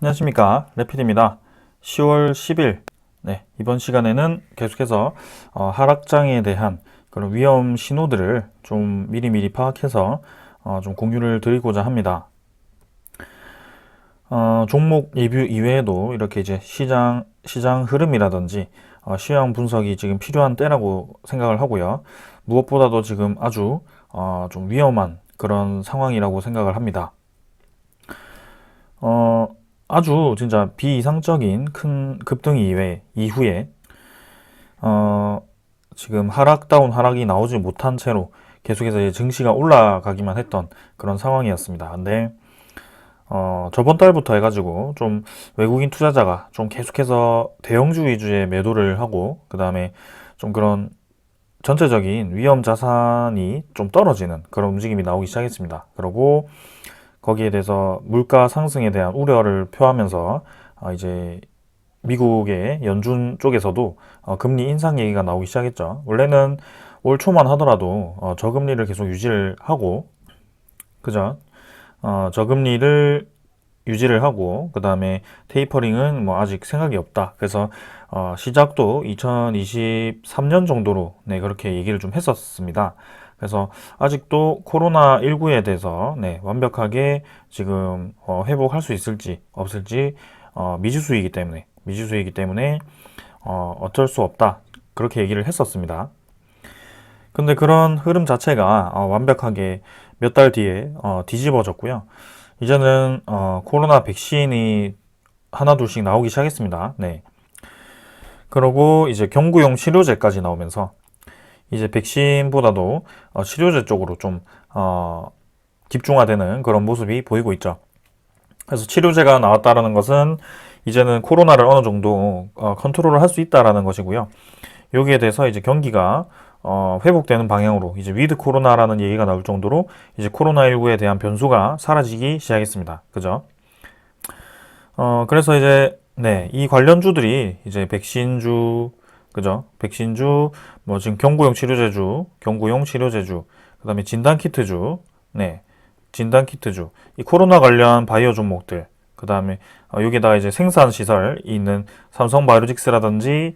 안녕하십니까, 레피드입니다. 10월 10일, 이번 시간에는 계속해서 하락장에 대한 그런 위험 신호들을 좀 미리미리 파악해서 좀 공유를 드리고자 합니다. 종목 리뷰 이외에도 이렇게 이제 시장 흐름이라든지 시황 분석이 지금 필요한 때라고 생각을 하고요. 무엇보다도 지금 아주 좀 위험한 그런 상황이라고 생각을 합니다. 아주 진짜 비이상적인 큰 급등 이후에 지금 하락다운 하락이 나오지 못한 채로 계속해서 이제 증시가 올라가기만 했던 그런 상황이었습니다. 근데 저번 달부터 해가지고 좀 외국인 투자자가 좀 계속해서 대형주 위주의 매도를 하고, 그 다음에 좀 그런 전체적인 위험 자산이 좀 떨어지는 그런 움직임이 나오기 시작했습니다. 그리고 거기에 대해서 물가 상승에 대한 우려를 표하면서 이제 미국의 연준 쪽에서도 금리 인상 얘기가 나오기 시작했죠. 원래는 올 초만 하더라도 저금리를 계속 유지를 하고, 그죠? 저금리를 유지를 하고, 그 다음에 테이퍼링은 뭐 아직 생각이 없다. 그래서 시작도 2023년 정도로 그렇게 얘기를 좀 했었습니다. 그래서 아직도 코로나19에 대해서 완벽하게 지금 회복할 수 있을지 없을지 미지수이기 때문에 어쩔 수 없다, 그렇게 얘기를 했었습니다. 근데 그런 흐름 자체가 완벽하게 몇 달 뒤에 뒤집어졌고요. 이제는 코로나 백신이 하나 둘씩 나오기 시작했습니다. 그리고 이제 경구용 치료제까지 나오면서 이제 백신보다도 치료제 쪽으로 좀 집중화되는 그런 모습이 보이고 있죠. 그래서 치료제가 나왔다라는 것은 이제는 코로나를 어느 정도 컨트롤을 할 수 있다라는 것이고요. 여기에 대해서 이제 경기가 회복되는 방향으로 이제 위드 코로나라는 얘기가 나올 정도로 이제 코로나19에 대한 변수가 사라지기 시작했습니다. 그죠? 그래서 이제 이 관련주들이 이제 백신주, 그죠? 백신주, 뭐 지금 경구용 치료제주, 그다음에 진단키트주, 진단키트주, 이 코로나 관련 바이오 종목들, 그다음에 여기다가 이제 생산 시설이 있는 삼성바이오로직스라든지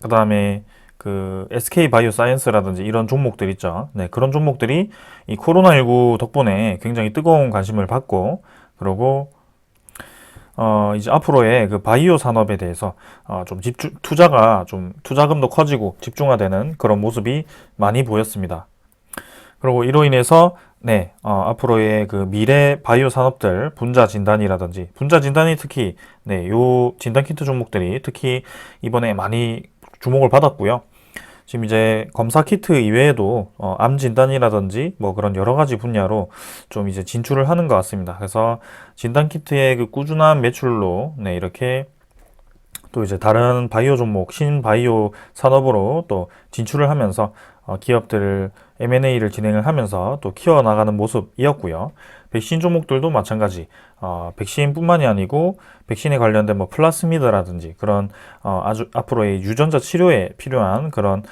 그다음에 그 SK 바이오사이언스라든지 이런 종목들 있죠. 그런 종목들이 이 코로나19 덕분에 굉장히 뜨거운 관심을 받고, 그리고 이제 앞으로의 그 바이오 산업에 대해서 좀 투자금도 커지고 집중화되는 그런 모습이 많이 보였습니다. 그리고 이로 인해서 앞으로의 그 미래 바이오 산업들 분자 진단이 특히 요 진단 키트 종목들이 특히 이번에 많이 주목을 받았고요. 지금 이제 검사 키트 이외에도 암 진단이라든지 뭐 그런 여러 가지 분야로 좀 이제 진출을 하는 것 같습니다. 그래서 진단 키트의 그 꾸준한 매출로 이렇게 또 이제 다른 바이오 종목, 신바이오 산업으로 또 진출을 하면서 기업들을 M&A를 진행을 하면서 또 키워나가는 모습이었고요. 백신 종목들도 마찬가지, 백신뿐만이 아니고 백신에 관련된 뭐 플라스미드라든지 그런 아주 앞으로의 유전자 치료에 필요한 그런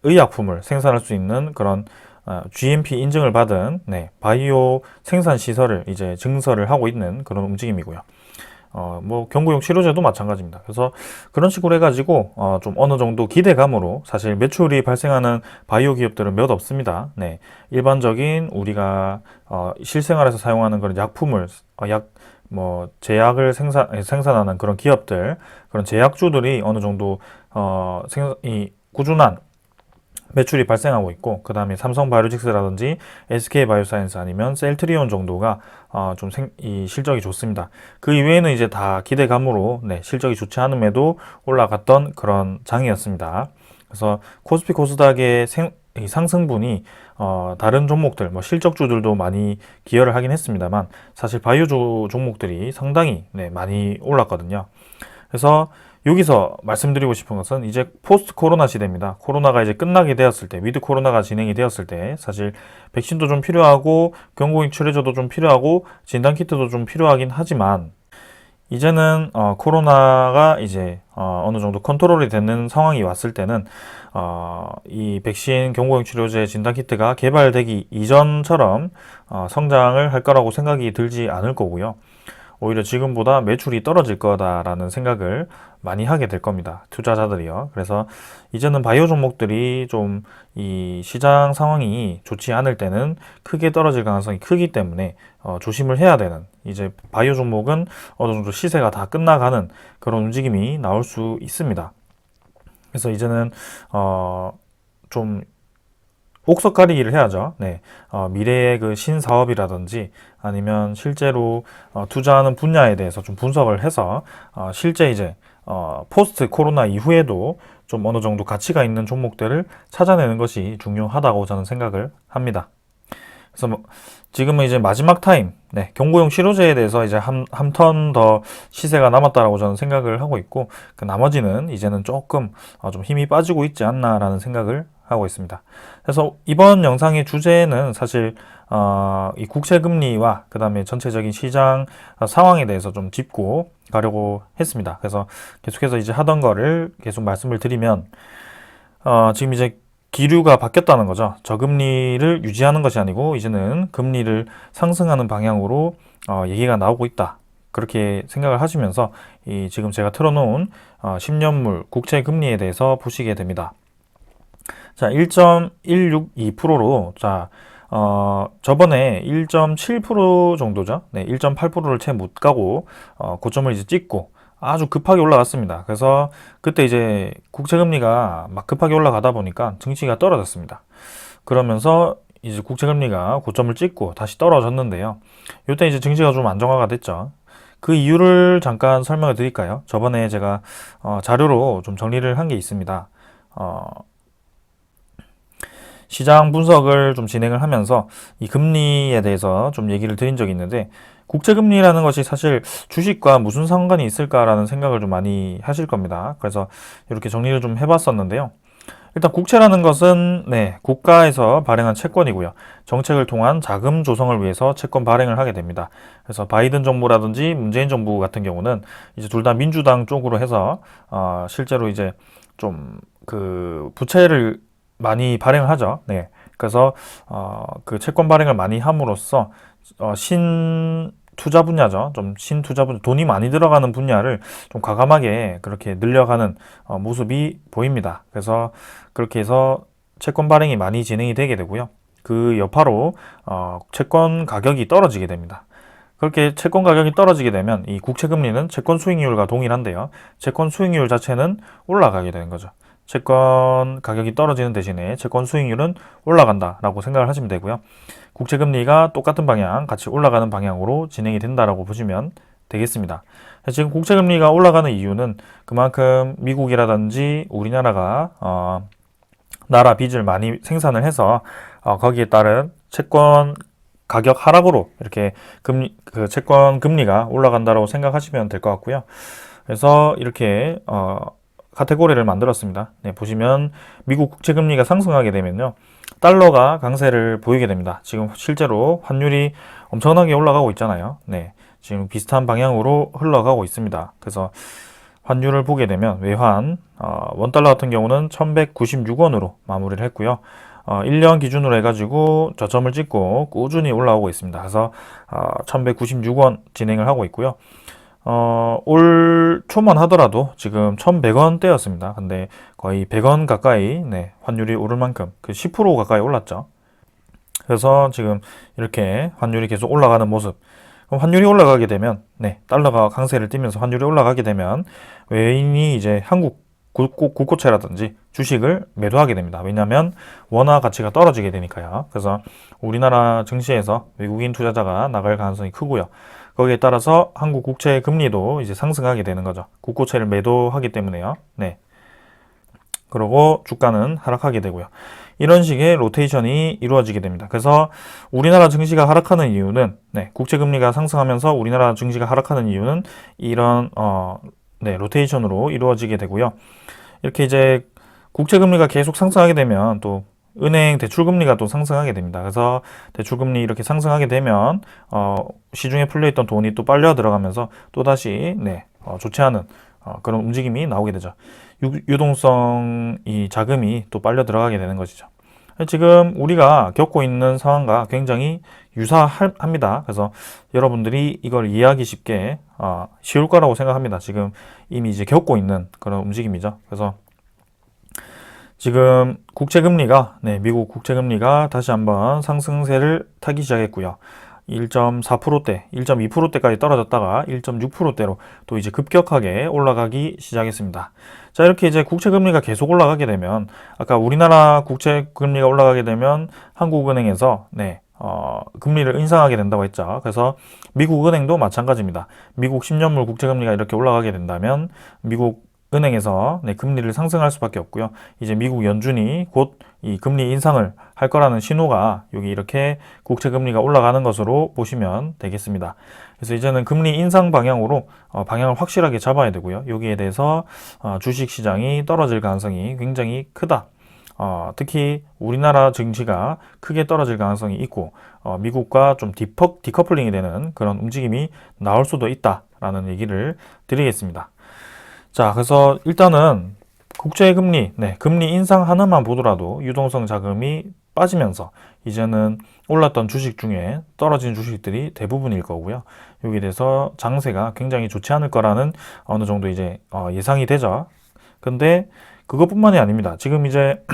의약품을 생산할 수 있는 그런 GMP 인증을 받은 바이오 생산 시설을 이제 증설을 하고 있는 그런 움직임이고요. 뭐 경구용 치료제도 마찬가지입니다. 그래서 그런 식으로 해가지고 좀 어느 정도 기대감으로, 사실 매출이 발생하는 바이오 기업들은 몇 없습니다. 일반적인 우리가 실생활에서 사용하는 그런 약품을 제약을 생산하는 그런 기업들, 그런 제약주들이 어느 정도 꾸준한 매출이 발생하고 있고, 그 다음에 삼성바이오로직스라든지 SK바이오사이언스 아니면 셀트리온 정도가 이 실적이 좋습니다. 그 이외에는 이제 다 기대감으로 실적이 좋지 않음에도 올라갔던 그런 장이었습니다. 그래서 코스피 코스닥의 이 상승분이 다른 종목들, 뭐 실적주들도 많이 기여를 하긴 했습니다만, 사실 바이오주 종목들이 상당히 많이 올랐거든요. 그래서 여기서 말씀드리고 싶은 것은 이제 포스트 코로나 시대입니다. 코로나가 이제 끝나게 되었을 때, 위드 코로나가 진행이 되었을 때 사실 백신도 좀 필요하고 경구용 치료제도 좀 필요하고 진단키트도 좀 필요하긴 하지만, 이제는 코로나가 이제 어느 정도 컨트롤이 되는 상황이 왔을 때는 이 백신, 경구용 치료제, 진단키트가 개발되기 이전처럼 성장을 할 거라고 생각이 들지 않을 거고요. 오히려 지금보다 매출이 떨어질 거다라는 생각을 많이 하게 될 겁니다. 투자자들이요. 그래서 이제는 바이오 종목들이 좀 이 시장 상황이 좋지 않을 때는 크게 떨어질 가능성이 크기 때문에 조심을 해야 되는, 이제 바이오 종목은 어느 정도 시세가 다 끝나가는 그런 움직임이 나올 수 있습니다. 그래서 이제는 좀 옥석 가리기를 해야죠. 네. 미래의 그 신사업이라든지 아니면 실제로 투자하는 분야에 대해서 좀 분석을 해서 실제 이제 포스트 코로나 이후에도 좀 어느 정도 가치가 있는 종목들을 찾아내는 것이 중요하다고 저는 생각을 합니다. 그래서 뭐 지금은 이제 마지막 타임, 네, 경구용 치료제에 대해서 이제 한 턴 더 시세가 남았다라고 저는 생각을 하고 있고, 그 나머지는 이제는 조금 좀 힘이 빠지고 있지 않나라는 생각을 하고 있습니다. 그래서 이번 영상의 주제는 사실 이 국채 금리와 그 다음에 전체적인 시장 상황에 대해서 좀 짚고 가려고 했습니다. 그래서 계속해서 이제 하던 거를 계속 말씀을 드리면 지금 이제 기류가 바뀌었다는 거죠. 저금리를 유지하는 것이 아니고 이제는 금리를 상승하는 방향으로 얘기가 나오고 있다. 그렇게 생각을 하시면서 이 지금 제가 틀어놓은 10년물 국채 금리에 대해서 보시게 됩니다. 자, 1.162%로 자, 저번에 1.7% 정도죠. 네, 1.8%를 채 못 가고 고점을 이제 찍고 아주 급하게 올라갔습니다. 그래서 그때 이제 국채금리가 막 급하게 올라가다 보니까 증시가 떨어졌습니다. 그러면서 이제 국채금리가 고점을 찍고 다시 떨어졌는데요. 이때 이제 증시가 좀 안정화가 됐죠. 그 이유를 잠깐 설명을 드릴까요? 저번에 제가 자료로 좀 정리를 한 게 있습니다. 시장 분석을 좀 진행을 하면서 이 금리에 대해서 좀 얘기를 드린 적이 있는데, 국채금리라는 것이 사실 주식과 무슨 상관이 있을까라는 생각을 좀 많이 하실 겁니다. 그래서 이렇게 정리를 좀 해봤었는데요. 일단 국채라는 것은 네, 국가에서 발행한 채권이고요. 정책을 통한 자금 조성을 위해서 채권 발행을 하게 됩니다. 그래서 바이든 정부라든지 문재인 정부 같은 경우는 이제 둘 다 민주당 쪽으로 해서 실제로 이제 좀 그 부채를 많이 발행을 하죠. 네. 그래서 그 채권 발행을 많이 함으로써 신 투자 분야죠. 좀 신투자 분야, 돈이 많이 들어가는 분야를 좀 과감하게 그렇게 늘려가는 모습이 보입니다. 그래서 그렇게 해서 채권 발행이 많이 진행이 되게 되고요. 그 여파로 채권 가격이 떨어지게 됩니다. 그렇게 채권 가격이 떨어지게 되면 이 국채 금리는 채권 수익률과 동일한데요. 채권 수익률 자체는 올라가게 되는 거죠. 채권 가격이 떨어지는 대신에 채권 수익률은 올라간다라고 생각을 하시면 되고요. 국채금리가 똑같은 방향, 같이 올라가는 방향으로 진행이 된다라고 보시면 되겠습니다. 지금 국채금리가 올라가는 이유는 그만큼 미국이라든지 우리나라가 나라 빚을 많이 생산을 해서 거기에 따른 채권 가격 하락으로 이렇게 그 채권 금리가 올라간다라고 생각하시면 될 것 같고요. 그래서 이렇게 카테고리를 만들었습니다. 네, 보시면 미국 국채 금리가 상승하게 되면요, 달러가 강세를 보이게 됩니다. 지금 실제로 환율이 엄청나게 올라가고 있잖아요. 네, 지금 비슷한 방향으로 흘러가고 있습니다. 그래서 환율을 보게 되면 외환 원달러 같은 경우는 1196원으로 마무리를 했고요. 1년 기준으로 해가지고 저점을 찍고 꾸준히 올라오고 있습니다. 그래서 1196원 진행을 하고 있고요. 올 초만 하더라도 지금 1100원대였습니다. 근데 거의 100원 가까이, 네, 환율이 오를 만큼 그 10% 가까이 올랐죠. 그래서 지금 이렇게 환율이 계속 올라가는 모습. 그럼 환율이 올라가게 되면, 네, 달러가 강세를 띠면서 환율이 올라가게 되면 외인이 이제 한국 국고채라든지 주식을 매도하게 됩니다. 왜냐하면 원화 가치가 떨어지게 되니까요. 그래서 우리나라 증시에서 외국인 투자자가 나갈 가능성이 크고요. 거기에 따라서 한국 국채 금리도 이제 상승하게 되는 거죠. 국고채를 매도하기 때문에요. 네. 그리고 주가는 하락하게 되고요. 이런 식의 로테이션이 이루어지게 됩니다. 그래서 우리나라 증시가 하락하는 이유는, 네, 국채 금리가 상승하면서 우리나라 증시가 하락하는 이유는 이런 네, 로테이션으로 이루어지게 되고요. 이렇게 이제 국채 금리가 계속 상승하게 되면 또 은행 대출금리가 또 상승하게 됩니다. 그래서 대출금리 이렇게 상승하게 되면 시중에 풀려있던 돈이 또 빨려 들어가면서 또다시 네, 좋지 않은 그런 움직임이 나오게 되죠. 유동성 이 자금이 또 빨려 들어가게 되는 것이죠. 지금 우리가 겪고 있는 상황과 굉장히 유사합니다. 그래서 여러분들이 이걸 이해하기 쉽게 쉬울 거라고 생각합니다. 지금 이미 이제 겪고 있는 그런 움직임이죠. 그래서 지금 국채금리가 미국 국채금리가 다시 한번 상승세를 타기 시작했고요. 1.4%대, 1.2%대까지 떨어졌다가 1.6%대로 또 이제 급격하게 올라가기 시작했습니다. 자, 이렇게 이제 국채금리가 계속 올라가게 되면, 아까 우리나라 국채금리가 올라가게 되면 한국은행에서 금리를 인상하게 된다고 했죠. 그래서 미국 은행도 마찬가지입니다. 미국 10년물 국채금리가 이렇게 올라가게 된다면 미국 은행에서 금리를 상승할 수밖에 없고요. 이제 미국 연준이 곧 이 금리 인상을 할 거라는 신호가 여기 이렇게 국채 금리가 올라가는 것으로 보시면 되겠습니다. 그래서 이제는 금리 인상 방향으로 방향을 확실하게 잡아야 되고요. 여기에 대해서 주식 시장이 떨어질 가능성이 굉장히 크다. 특히 우리나라 증시가 크게 떨어질 가능성이 있고 미국과 좀 디커플링이 되는 그런 움직임이 나올 수도 있다라는 얘기를 드리겠습니다. 자, 그래서 일단은 국제금리, 금리 인상 하나만 보더라도 유동성 자금이 빠지면서 이제는 올랐던 주식 중에 떨어진 주식들이 대부분일 거고요. 여기에 대해서 장세가 굉장히 좋지 않을 거라는 어느 정도 이제 예상이 되죠. 근데 그것뿐만이 아닙니다. 지금 이제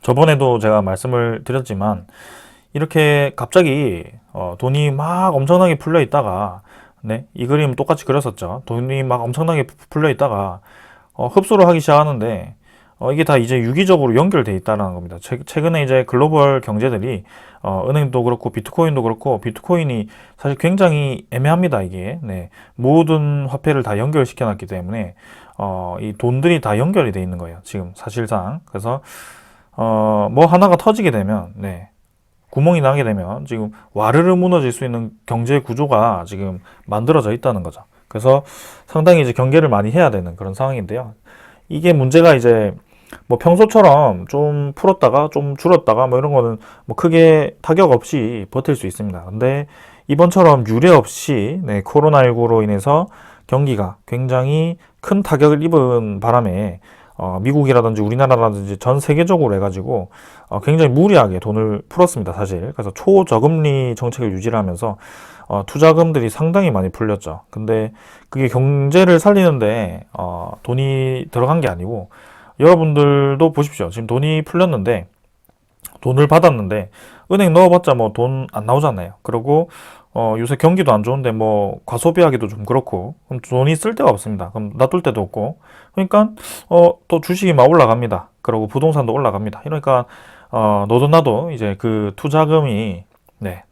저번에도 제가 말씀을 드렸지만 이렇게 갑자기 돈이 막 엄청나게 풀려 있다가 이 그림 똑같이 그렸었죠. 돈이 막 엄청나게 풀려 있다가 흡수를 하기 시작하는데 이게 다 이제 유기적으로 연결돼 있다는 겁니다. 최근에 이제 글로벌 경제들이 은행도 그렇고 비트코인도 그렇고 비트코인이 사실 굉장히 애매합니다. 이게 모든 화폐를 다 연결시켜 놨기 때문에 이 돈들이 다 연결이 돼 있는 거예요. 지금 사실상. 그래서 뭐 하나가 터지게 되면 구멍이 나게 되면 지금 와르르 무너질 수 있는 경제 구조가 지금 만들어져 있다는 거죠. 그래서 상당히 이제 경계를 많이 해야 되는 그런 상황인데요. 이게 문제가 이제 뭐 평소처럼 좀 풀었다가 좀 줄었다가 뭐 이런 거는 뭐 크게 타격 없이 버틸 수 있습니다. 근데 이번처럼 유례 없이 코로나19로 인해서 경기가 굉장히 큰 타격을 입은 바람에 미국이라든지 우리나라라든지 전 세계적으로 해가지고 굉장히 무리하게 돈을 풀었습니다, 사실. 그래서 초저금리 정책을 유지를 하면서 투자금들이 상당히 많이 풀렸죠. 근데 그게 경제를 살리는데 돈이 들어간 게 아니고 여러분들도 보십시오. 지금 돈이 풀렸는데 돈을 받았는데 은행 넣어봤자 뭐 돈 안 나오잖아요. 그리고 요새 경기도 안 좋은데 뭐 과소비하기도 좀 그렇고 그럼 돈이 쓸 데가 없습니다. 그럼 놔둘 데도 없고 그러니까 또 주식이 막 올라갑니다. 그리고 부동산도 올라갑니다. 이러니까 너도 나도 이제 그 투자금이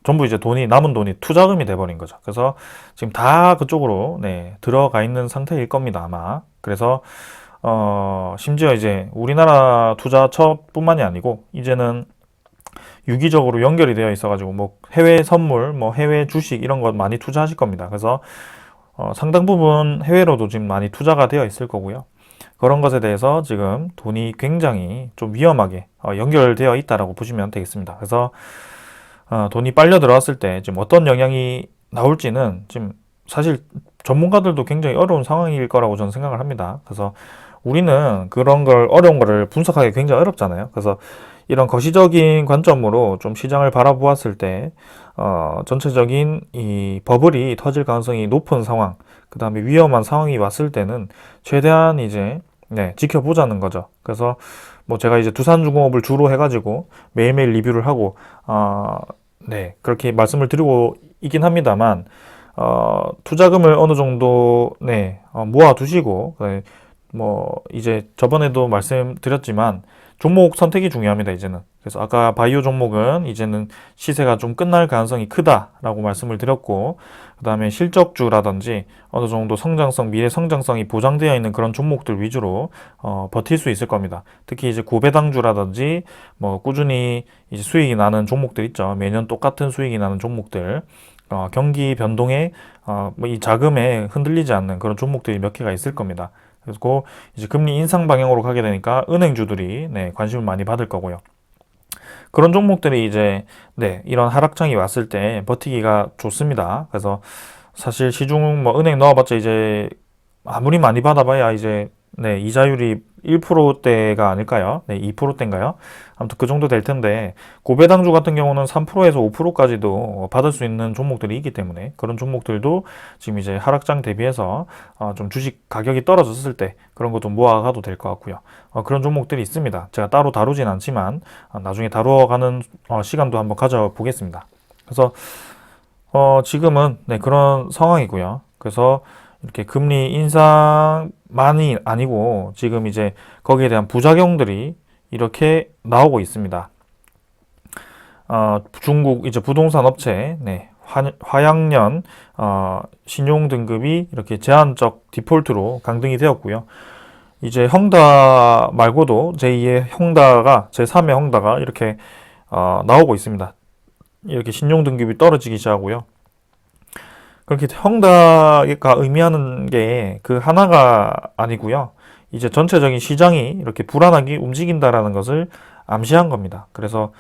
전부 이제 남은 돈이 투자금이 돼버린 거죠. 그래서 지금 다 그쪽으로 들어가 있는 상태일 겁니다, 아마. 그래서 심지어 이제 우리나라 투자처뿐만이 아니고 이제는 유기적으로 연결이 되어 있어가지고 뭐 해외 선물, 뭐 해외 주식 이런 것 많이 투자하실 겁니다. 그래서 상당 부분 해외로도 지금 많이 투자가 되어 있을 거고요. 그런 것에 대해서 지금 돈이 굉장히 좀 위험하게 연결되어 있다라고 보시면 되겠습니다. 그래서 돈이 빨려 들어왔을 때 지금 어떤 영향이 나올지는 지금 사실 전문가들도 굉장히 어려운 상황일 거라고 저는 생각을 합니다. 그래서 우리는 그런 걸 어려운 거를 분석하기 굉장히 어렵잖아요. 그래서 이런 거시적인 관점으로 좀 시장을 바라보았을 때 전체적인 이 버블이 터질 가능성이 높은 상황, 그 다음에 위험한 상황이 왔을 때는 최대한 이제 지켜보자는 거죠. 그래서 뭐 제가 이제 두산중공업을 주로 해가지고 매일매일 리뷰를 하고 그렇게 말씀을 드리고 있긴 합니다만 투자금을 어느 정도 모아두시고 뭐 이제 저번에도 말씀드렸지만 종목 선택이 중요합니다, 이제는. 그래서 아까 바이오 종목은 이제는 시세가 좀 끝날 가능성이 크다라고 말씀을 드렸고, 그 다음에 실적주라든지 어느 정도 성장성, 미래 성장성이 보장되어 있는 그런 종목들 위주로 버틸 수 있을 겁니다. 특히 이제 고배당주라든지 뭐 꾸준히 이제 수익이 나는 종목들 있죠. 매년 똑같은 수익이 나는 종목들. 경기 변동에 이 자금에 흔들리지 않는 그런 종목들이 몇 개가 있을 겁니다. 그리고 이제 금리 인상 방향으로 가게 되니까 은행주들이 관심을 많이 받을 거고요. 그런 종목들이 이제 이런 하락장이 왔을 때 버티기가 좋습니다. 그래서 사실 시중 뭐 은행 넣어봤자 이제 아무리 많이 받아봐야 이제 네, 이자율이 1%대가 아닐까요? 네, 2%대인가요? 아무튼 그 정도 될 텐데, 고배당주 같은 경우는 3%에서 5%까지도 받을 수 있는 종목들이 있기 때문에, 그런 종목들도 지금 이제 하락장 대비해서 좀 주식 가격이 떨어졌을 때 그런 것도 모아가도 될 것 같고요. 그런 종목들이 있습니다. 제가 따로 다루진 않지만, 나중에 다루어가는 시간도 한번 가져보겠습니다. 그래서 지금은 네, 그런 상황이고요. 그래서 이렇게 금리 인상만이 아니고 지금 이제 거기에 대한 부작용들이 이렇게 나오고 있습니다. 중국 이제 부동산 업체, 네, 화양연 신용 등급이 이렇게 제한적 디폴트로 강등이 되었고요. 이제 헝다 말고도 제2의 헝다가 제3의 헝다가 이렇게 나오고 있습니다. 이렇게 신용 등급이 떨어지기 시작하고요. 그렇게 헝다가 의미하는 게 그 하나가 아니고요. 이제 전체적인 시장이 이렇게 불안하게 움직인다라는 것을 암시한 겁니다. 그래서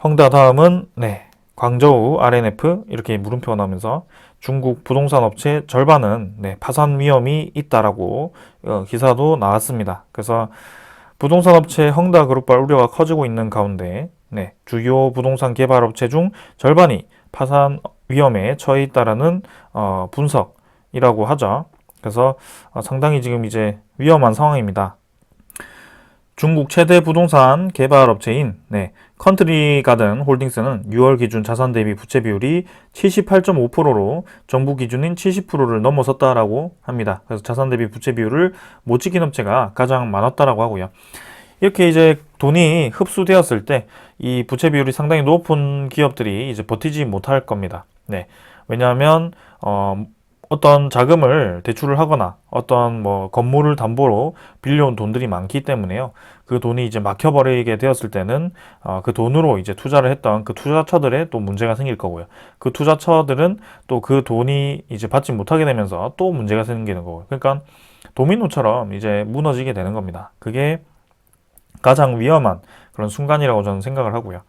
헝다 다음은 네, 광저우 RNF 이렇게 물음표가 나오면서 중국 부동산 업체 절반은 네, 파산 위험이 있다라고 기사도 나왔습니다. 그래서 부동산 업체 헝다 그룹발 우려가 커지고 있는 가운데 네, 주요 부동산 개발 업체 중 절반이 파산 위험에 처해 있다라는 분석이라고 하죠. 그래서 상당히 지금 이제 위험한 상황입니다. 중국 최대 부동산 개발 업체인 네, 컨트리 가든 홀딩스는 6월 기준 자산 대비 부채 비율이 78.5%로 정부 기준인 70%를 넘어섰다라고 합니다. 그래서 자산 대비 부채 비율을 못 지킨 업체가 가장 많았다라고 하고요. 이렇게 이제 돈이 흡수되었을 때 이 부채 비율이 상당히 높은 기업들이 이제 버티지 못할 겁니다. 네. 왜냐하면 어떤 자금을 대출을 하거나 어떤 뭐 건물을 담보로 빌려온 돈들이 많기 때문에요. 그 돈이 이제 막혀버리게 되었을 때는 그 돈으로 이제 투자를 했던 그 투자처들의 또 문제가 생길 거고요. 그 투자처들은 또 그 돈이 이제 받지 못하게 되면서 또 문제가 생기는 거고요. 그러니까 도미노처럼 이제 무너지게 되는 겁니다. 그게 가장 위험한 그런 순간이라고 저는 생각을 하고요.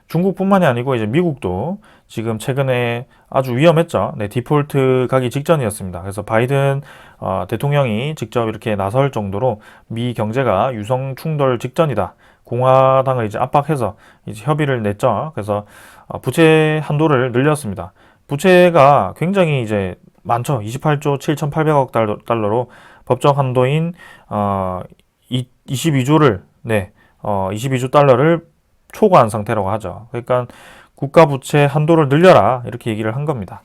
중국뿐만이 아니고 이제 미국도 지금 최근에 아주 위험했죠. 네, 디폴트 가기 직전이었습니다. 그래서 바이든 대통령이 직접 이렇게 나설 정도로 미 경제가 유성 충돌 직전이다. 공화당을 이제 압박해서 이제 협의를 냈죠. 그래서 부채 한도를 늘렸습니다. 부채가 굉장히 이제 많죠. 28조 7,800억 달러로 법정 한도인 22조를 네, 22조 달러를 초과한 상태라고 하죠. 그러니까 국가 부채 한도를 늘려라 이렇게 얘기를 한 겁니다.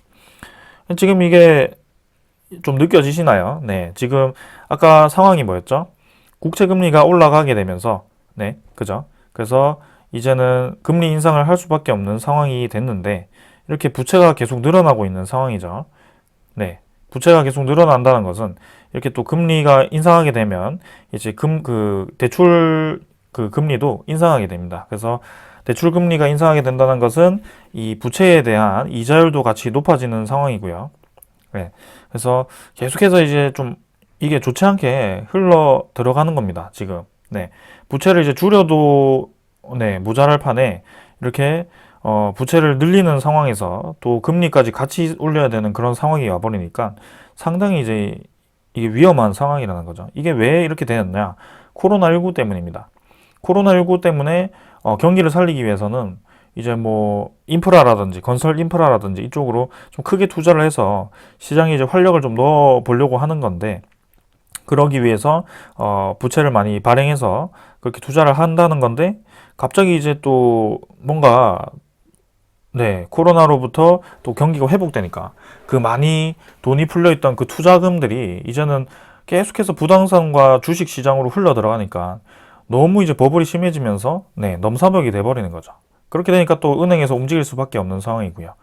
지금 이게 좀 느껴지시나요? 네, 지금 아까 상황이 뭐였죠? 국채 금리가 올라가게 되면서 네, 그죠? 그래서 이제는 금리 인상을 할 수밖에 없는 상황이 됐는데 이렇게 부채가 계속 늘어나고 있는 상황이죠. 네, 부채가 계속 늘어난다는 것은 이렇게 또 금리가 인상하게 되면 이제 대출 그 금리도 인상하게 됩니다. 그래서 대출 금리가 인상하게 된다는 것은 이 부채에 대한 이자율도 같이 높아지는 상황이고요. 네. 그래서 계속해서 이제 좀 이게 좋지 않게 흘러 들어가는 겁니다. 지금. 네. 부채를 이제 줄여도 네, 모자랄 판에 이렇게 부채를 늘리는 상황에서 또 금리까지 같이 올려야 되는 그런 상황이 와버리니까 상당히 이제 이게 위험한 상황이라는 거죠. 이게 왜 이렇게 되었냐? 코로나19 때문입니다. 코로나19 때문에 경기를 살리기 위해서는 이제 뭐 인프라라든지 건설 인프라라든지 이쪽으로 좀 크게 투자를 해서 시장에 이제 활력을 좀 넣어 보려고 하는 건데 그러기 위해서 부채를 많이 발행해서 그렇게 투자를 한다는 건데 갑자기 이제 또 뭔가 네, 코로나로부터 또 경기가 회복되니까 그 많이 돈이 풀려있던 그 투자금들이 이제는 계속해서 부동산과 주식 시장으로 흘러 들어가니까 너무 이제 버블이 심해지면서 네, 넘사벽이 돼버리는 거죠. 그렇게 되니까 또 은행에서 움직일 수밖에 없는 상황이고요.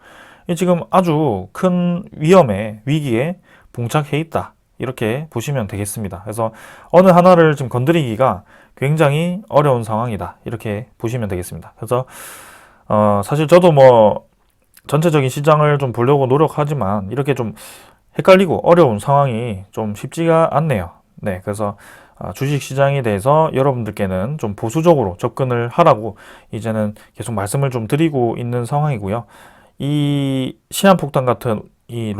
지금 아주 큰 위기에 봉착해 있다. 이렇게 보시면 되겠습니다. 그래서 어느 하나를 좀 건드리기가 굉장히 어려운 상황이다. 이렇게 보시면 되겠습니다. 그래서 사실 저도 뭐 전체적인 시장을 좀 보려고 노력하지만 이렇게 좀 헷갈리고 어려운 상황이 좀 쉽지가 않네요. 네, 그래서 주식 시장에 대해서 여러분들께는 좀 보수적으로 접근을 하라고 이제는 계속 말씀을 좀 드리고 있는 상황이고요. 이 시한폭탄 같은 이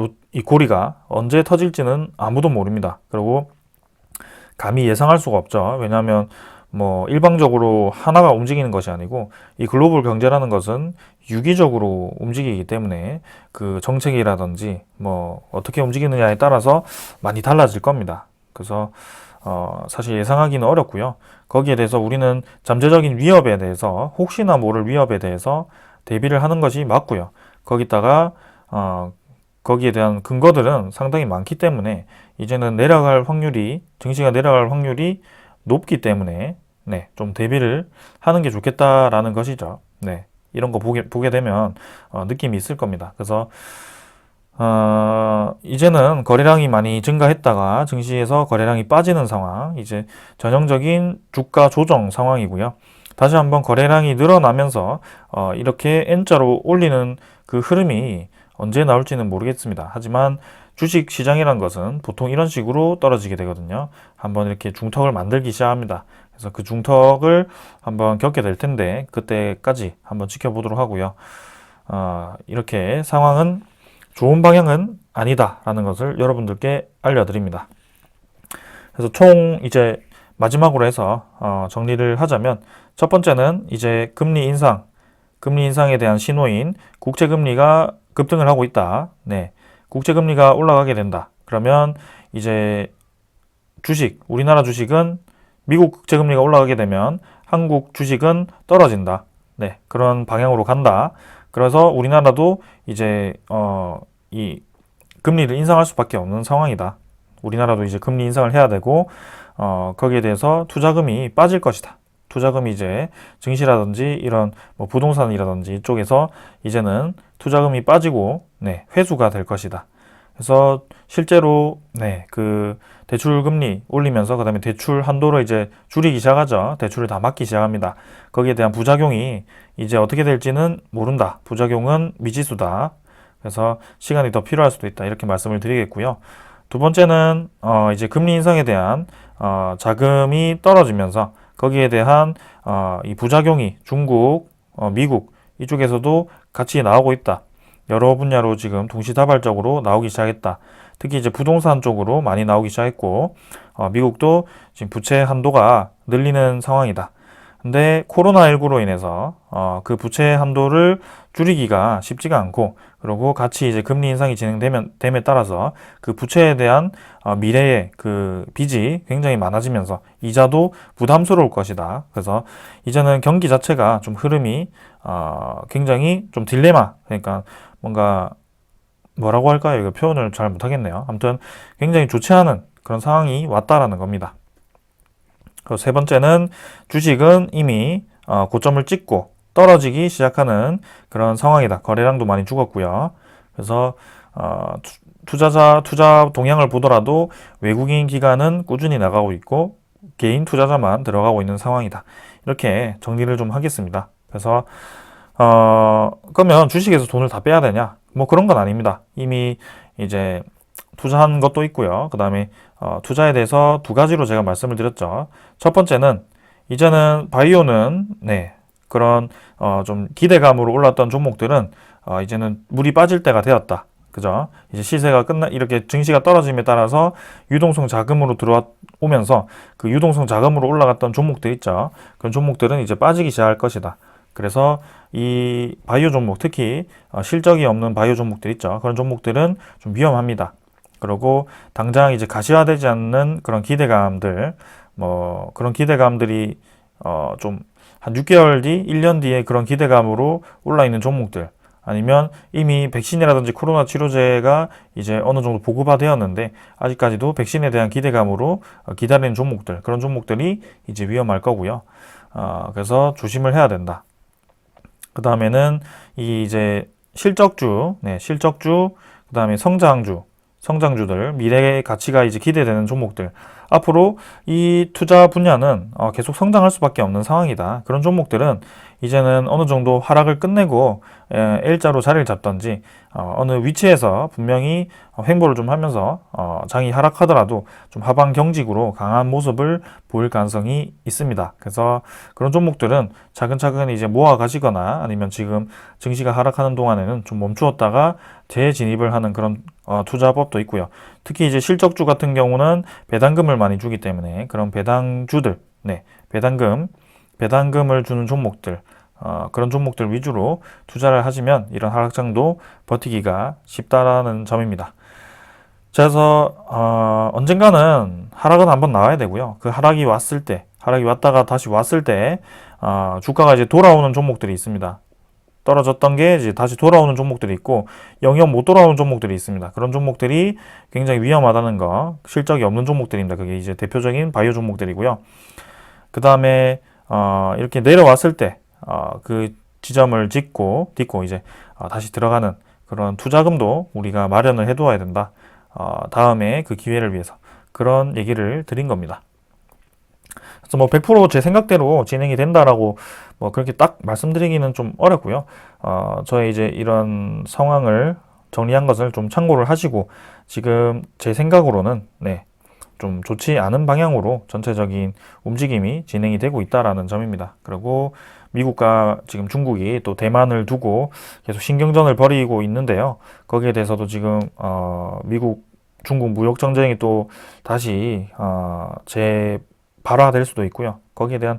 고리가 언제 터질지는 아무도 모릅니다. 그리고 감히 예상할 수가 없죠. 왜냐하면 뭐 일방적으로 하나가 움직이는 것이 아니고 이 글로벌 경제라는 것은 유기적으로 움직이기 때문에 그 정책이라든지 뭐 어떻게 움직이느냐에 따라서 많이 달라질 겁니다. 그래서 사실 예상하기는 어렵고요. 거기에 대해서 우리는 잠재적인 위협에 대해서 혹시나 모를 위협에 대해서 대비를 하는 것이 맞고요. 거기다가 거기에 대한 근거들은 상당히 많기 때문에 이제는 증시가 내려갈 확률이 높기 때문에 네, 좀 대비를 하는 게 좋겠다라는 것이죠. 네, 이런 거 보게 되면 느낌이 있을 겁니다. 그래서 이제는 거래량이 많이 증가했다가 증시에서 거래량이 빠지는 상황, 이제 전형적인 주가 조정 상황이고요. 다시 한번 거래량이 늘어나면서 이렇게 N자로 올리는 그 흐름이 언제 나올지는 모르겠습니다. 하지만 주식 시장이란 것은 보통 이런 식으로 떨어지게 되거든요. 한번 이렇게 중턱을 만들기 시작합니다. 그래서 그 중턱을 한번 겪게 될 텐데 그때까지 한번 지켜보도록 하고요. 이렇게 상황은 좋은 방향은 아니다라는 것을 여러분들께 알려드립니다. 그래서 총 이제 마지막으로 해서 정리를 하자면 첫 번째는 이제 금리 인상에 대한 신호인 국채금리가 급등을 하고 있다. 네, 국채금리가 올라가게 된다. 그러면 이제 우리나라 주식은 미국 국채금리가 올라가게 되면 한국 주식은 떨어진다. 네, 그런 방향으로 간다. 그래서 우리나라도 이제 이 금리를 인상할 수밖에 없는 상황이다. 우리나라도 이제 금리 인상을 해야 되고 거기에 대해서 투자금이 빠질 것이다. 투자금이 이제 증시라든지 이런 뭐 부동산이라든지 이쪽에서 이제는 투자금이 빠지고 네, 회수가 될 것이다. 그래서 실제로 네, 그 대출 금리 올리면서 그다음에 대출 한도를 이제 줄이기 시작하죠. 대출을 다 막기 시작합니다. 거기에 대한 부작용이 이제 어떻게 될지는 모른다. 부작용은 미지수다. 그래서 시간이 더 필요할 수도 있다. 이렇게 말씀을 드리겠고요. 두 번째는 이제 금리 인상에 대한 자금이 떨어지면서 거기에 대한 이 부작용이 중국, 미국 이쪽에서도 같이 나오고 있다. 여러 분야로 지금 동시다발적으로 나오기 시작했다. 특히 이제 부동산 쪽으로 많이 나오기 시작했고 미국도 지금 부채 한도가 늘리는 상황이다. 근데 코로나19로 인해서 그 부채 한도를 줄이기가 쉽지가 않고 그리고 같이 이제 금리 인상이 됨에 따라서 그 부채에 대한 미래의 그 빚이 굉장히 많아지면서 이자도 부담스러울 것이다. 그래서 이제는 경기 자체가 좀 흐름이 굉장히 좀 딜레마, 그러니까 뭔가 뭐라고 할까요? 이거 표현을 잘 못하겠네요. 아무튼 굉장히 좋지 않은 그런 상황이 왔다라는 겁니다. 그리고 세 번째는 주식은 이미 고점을 찍고 떨어지기 시작하는 그런 상황이다. 거래량도 많이 죽었고요. 그래서 투자 동향을 보더라도 외국인 기관은 꾸준히 나가고 있고 개인 투자자만 들어가고 있는 상황이다. 이렇게 정리를 좀 하겠습니다. 그래서 그러면 주식에서 돈을 다 빼야 되냐? 뭐 그런 건 아닙니다. 이미 이제 투자한 것도 있고요. 그 다음에 투자에 대해서 두 가지로 제가 말씀을 드렸죠. 첫 번째는 이제는 바이오는 네, 그런 좀 기대감으로 올랐던 종목들은 이제는 물이 빠질 때가 되었다. 그죠? 이제 시세가 이렇게 증시가 떨어짐에 따라서 유동성 자금으로 들어오면서 그 유동성 자금으로 올라갔던 종목들 있죠. 그런 종목들은 이제 빠지기 시작할 것이다. 그래서 이 바이오 종목, 특히 실적이 없는 바이오 종목들 있죠. 그런 종목들은 좀 위험합니다. 그리고 당장 이제 가시화되지 않는 그런 기대감들, 뭐 그런 기대감들이 좀 한 6개월 뒤, 1년 뒤에 그런 기대감으로 올라 있는 종목들, 아니면 이미 백신이라든지 코로나 치료제가 이제 어느 정도 보급화되었는데 아직까지도 백신에 대한 기대감으로 기다리는 종목들, 그런 종목들이 이제 위험할 거고요. 그래서 조심을 해야 된다. 그 다음에는 이제 실적주, 그 다음에 성장주들, 미래의 가치가 이제 기대되는 종목들. 앞으로 이 투자 분야는 계속 성장할 수밖에 없는 상황이다. 그런 종목들은 이제는 어느 정도 하락을 끝내고 L자로 자리를 잡던지 어느 위치에서 분명히 횡보를 좀 하면서 장이 하락하더라도 좀 하방 경직으로 강한 모습을 보일 가능성이 있습니다. 그래서 그런 종목들은 차근차근 이제 모아 가시거나 아니면 지금 증시가 하락하는 동안에는 좀 멈추었다가 재진입을 하는 그런 투자법도 있고요. 특히 이제 실적주 같은 경우는 배당금을 많이 주기 때문에 그런 배당주들, 배당금을 주는 종목들, 그런 종목들 위주로 투자를 하시면 이런 하락장도 버티기가 쉽다라는 점입니다. 그래서 언젠가는 하락은 한번 나와야 되고요. 그 하락이 왔을 때, 하락이 왔다가 다시 왔을 때 주가가 이제 돌아오는 종목들이 있습니다. 떨어졌던 게 이제 다시 돌아오는 종목들이 있고 영영 못 돌아오는 종목들이 있습니다. 그런 종목들이 굉장히 위험하다는 거, 실적이 없는 종목들입니다. 그게 이제 대표적인 바이오 종목들이고요. 그 다음에 이렇게 내려왔을 때 그 지점을 딛고 이제 다시 들어가는 그런 투자금도 우리가 마련을 해두어야 된다. 다음에 그 기회를 위해서 그런 얘기를 드린 겁니다. 그래서 뭐 100% 제 생각대로 진행이 된다라고 뭐 그렇게 딱 말씀드리기는 좀 어렵고요. 저의 이제 이런 상황을 정리한 것을 좀 참고를 하시고 지금 제 생각으로는 좀 좋지 않은 방향으로 전체적인 움직임이 진행이 되고 있다라는 점입니다. 그리고 미국과 지금 중국이 또 대만을 두고 계속 신경전을 벌이고 있는데요. 거기에 대해서도 지금 미국 중국 무역 전쟁이 또 다시 재발화될 수도 있고요. 거기에 대한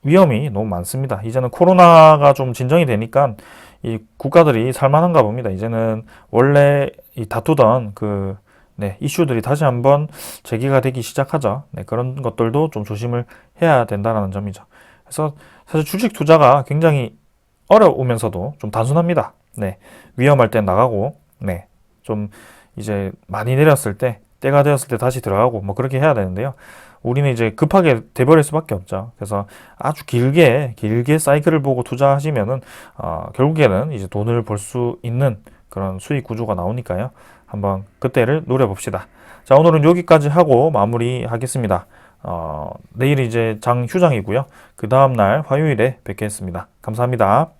위험이 너무 많습니다. 이제는 코로나가 좀 진정이 되니까 이 국가들이 살만한가 봅니다. 이제는 원래 이 다투던 이슈들이 다시 한번 제기가 되기 시작하죠. 그런 것들도 좀 조심을 해야 된다는 점이죠. 그래서 사실 주식 투자가 굉장히 어려우면서도 좀 단순합니다. 위험할 땐 나가고, 좀 이제 많이 내렸을 때, 때가 되었을 때 다시 들어가고, 뭐 그렇게 해야 되는데요. 우리는 이제 급하게 돼버릴 수밖에 없죠. 그래서 아주 길게 사이클을 보고 투자하시면은, 결국에는 이제 돈을 벌 수 있는 그런 수익 구조가 나오니까요. 한번 그때를 노려봅시다. 자, 오늘은 여기까지 하고 마무리하겠습니다. 내일 이제 장 휴장이고요. 그 다음날 화요일에 뵙겠습니다. 감사합니다.